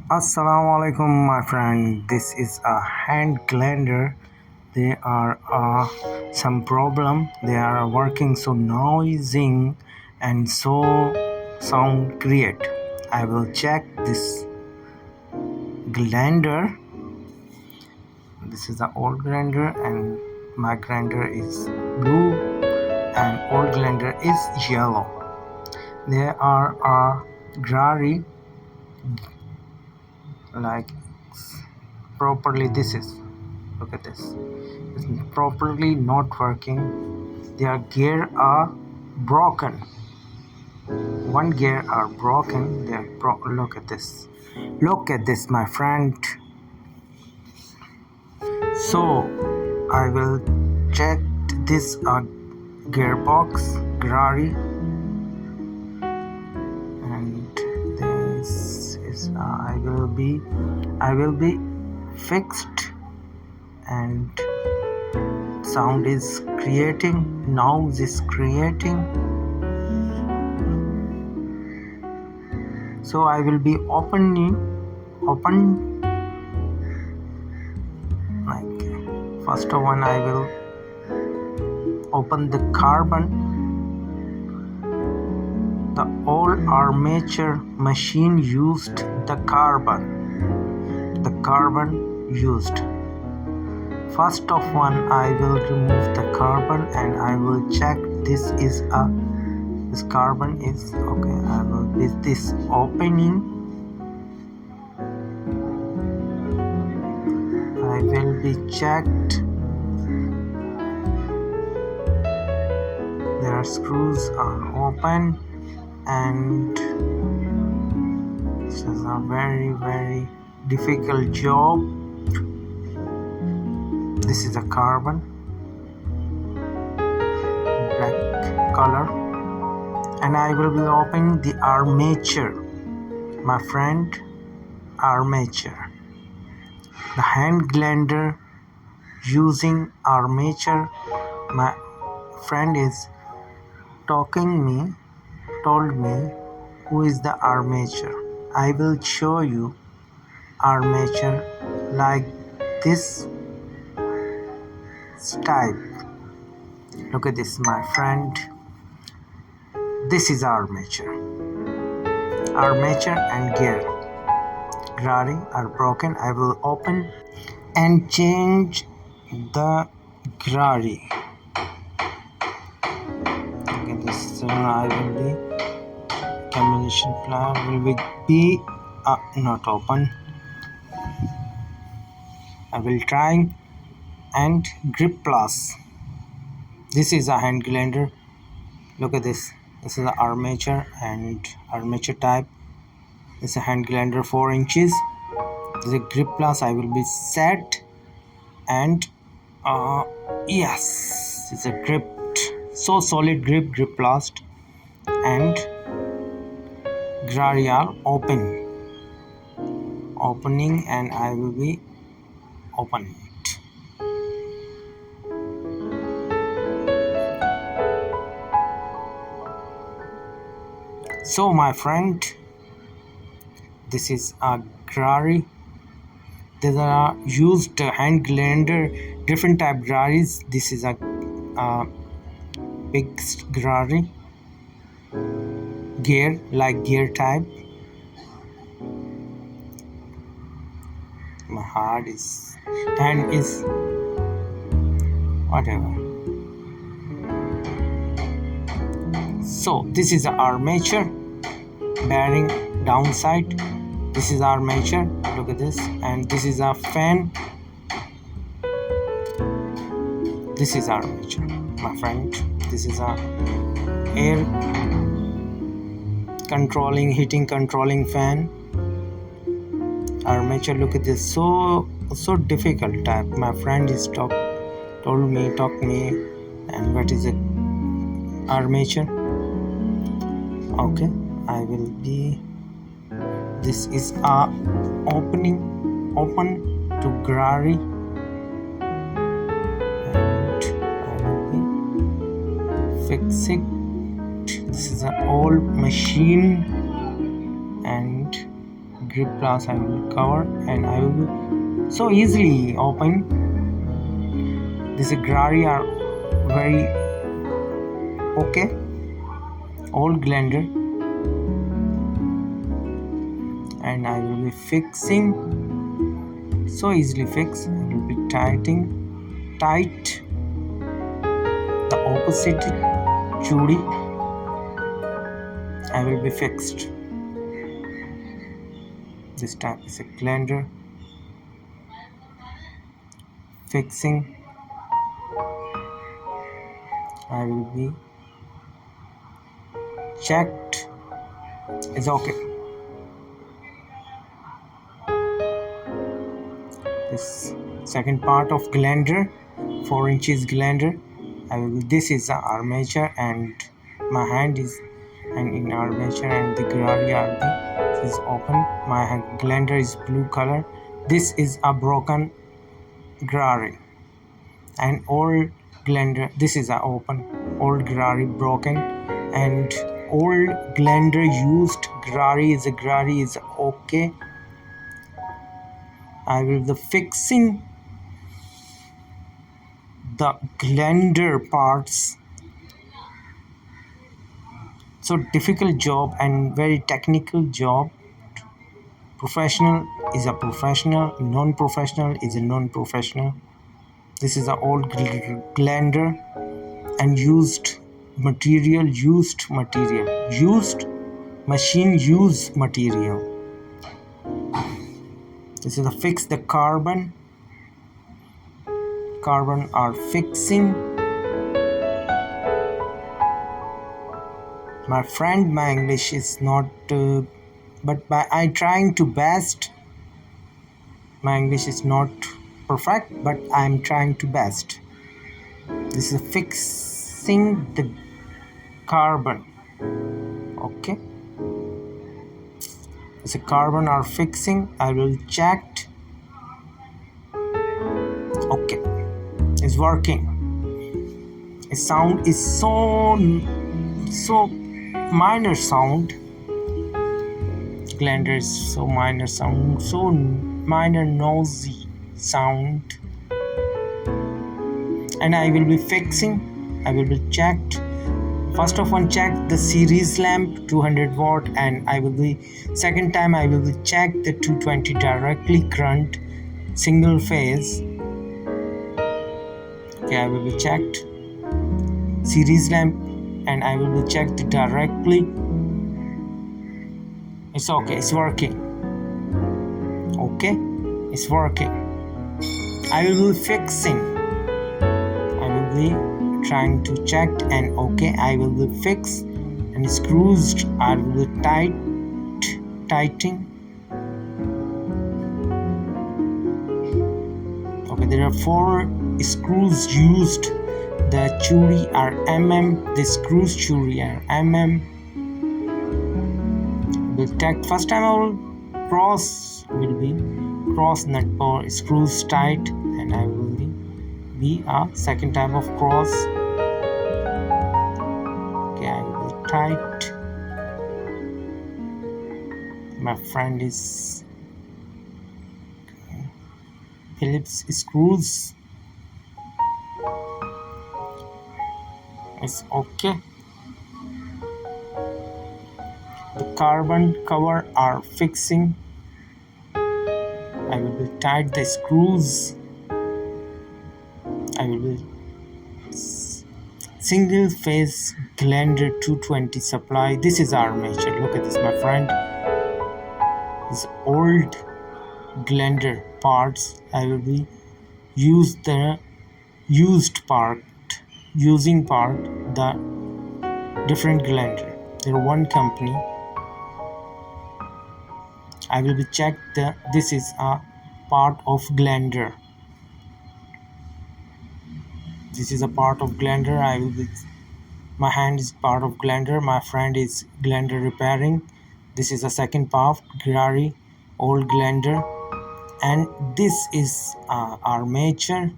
Assalamu alaikum, my friend. This is a hand glender. They are some problem. They are working so noisy and so sound create. I will check this glender. This is the old glender and my glender is blue and old glender is yellow. There are a grari like properly. This is, look at this, it's properly not working. Their gear are broken. One gear are broken. Look at this, look at this, my friend. So I will check this gearbox grari, and this is I will be fixed, and sound is creating, noise is creating. So I will be open like first one. I will open the carbon. The old armature machine used the carbon used. First of one, I will remove the carbon and I will check this carbon is okay. I will with this opening, I will be checked. Their screws are open, and this is a very difficult job. This is a carbon, black color, and I will be opening the armature, my friend. Armature, the hand glender using armature. My friend is told me who is the armature. I will show you armature like this type. Look at this, my friend. This is armature and gear grari are broken. I will open and change the grari. Okay, this I will be combination plan will be not open. I will try and grip plus. This is a hand glender. Look at this. This is the armature and armature type. This is a hand glender 4 inches. This is a grip plus. I will be set, and yes, it's a gripped, so solid grip plus, and grari are opening, and I will be opening it. So my friend, this is a grari. There are used hand glender, different type graris. This is a big grari, gear type. My hand is whatever. So this is the armature bearing downside. This is armature. Look at this, and this is a fan. This is armature, my friend. This is a air controlling, heating controlling fan. Armature. Look at this, so difficult type. My friend is talk me, and what is it? Armature. Okay, I will be. This is a open to grari, and I will be fixing. This is an old machine and grip glass I will cover, and I will so easily open. This Grari are very okay, old glender, and I will be fixing, so easily fix. I will be tight the opposite chudi. I will be fixed. This time is a glender fixing. I will be checked. It's okay. This second part of glender, 4 inches glender. This is the armature, and my hand is and in armature, and the Grari RB is open. My glender is blue color. This is a broken Grari, and old glender. This is a open old Grari broken, and old glender used Grari is okay. I will be fixing the glender parts. So difficult job and very technical job. Professional is a professional, non-professional is a non-professional. This is an old glender and used machine use material. This is a fix the carbon are fixing. My friend, my English is not but I trying to best. My English is not perfect, but I'm trying to best. This is fixing the carbon. Okay, it's a carbon are fixing. I will check. Okay, it's working. Its sound is so minor sound. Glender is so minor sound, so minor noisy sound. And I will be fixing. I will be checked. First of all, check the series lamp 200 watt, and I will be second time I will be check the 220 directly current single phase. Okay, I will be checked series lamp, and I will be checked directly. It's okay, it's working. Okay, it's working. I will be fixing. I will be trying to check, and okay, I will be fixed, and screws I will be tightening. Okay, there are 4 screws used. The churi are the screws churi are will take. First time I will cross nut or screws tight, and I will be a second type of cross. Okay, I will be tight. My friend is Phillips screws. It's okay. The carbon cover are fixing. I will be tight the screws. I will be single phase glender 220 supply. This is armature. Look at this, my friend. This old glender parts. I will be use the using part the different glender. There are one company. I will be checked this is a part of glender. This is a part of glender. My hand is part of glender. My friend is glender repairing. This is a second part, Grari, old glender, and this is armature.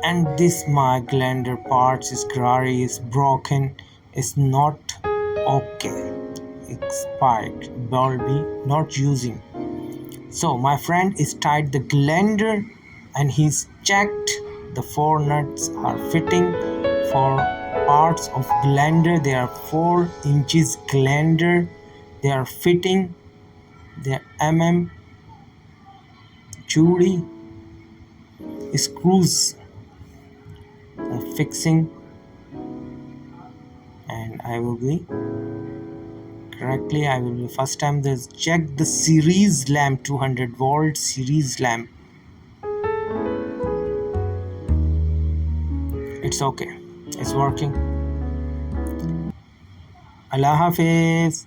And this my glender parts is Grari is broken. It's not okay. Expired. Will be not using. So my friend is tied the glender and he's checked the four nuts are fitting for parts of glender. There are 4 inches glender. They are fitting. Their jury screws are fixing, and I will be correctly. I will be first time this check the series lamp, 200-volt series lamp. It's okay. It's working. Allah Hafiz.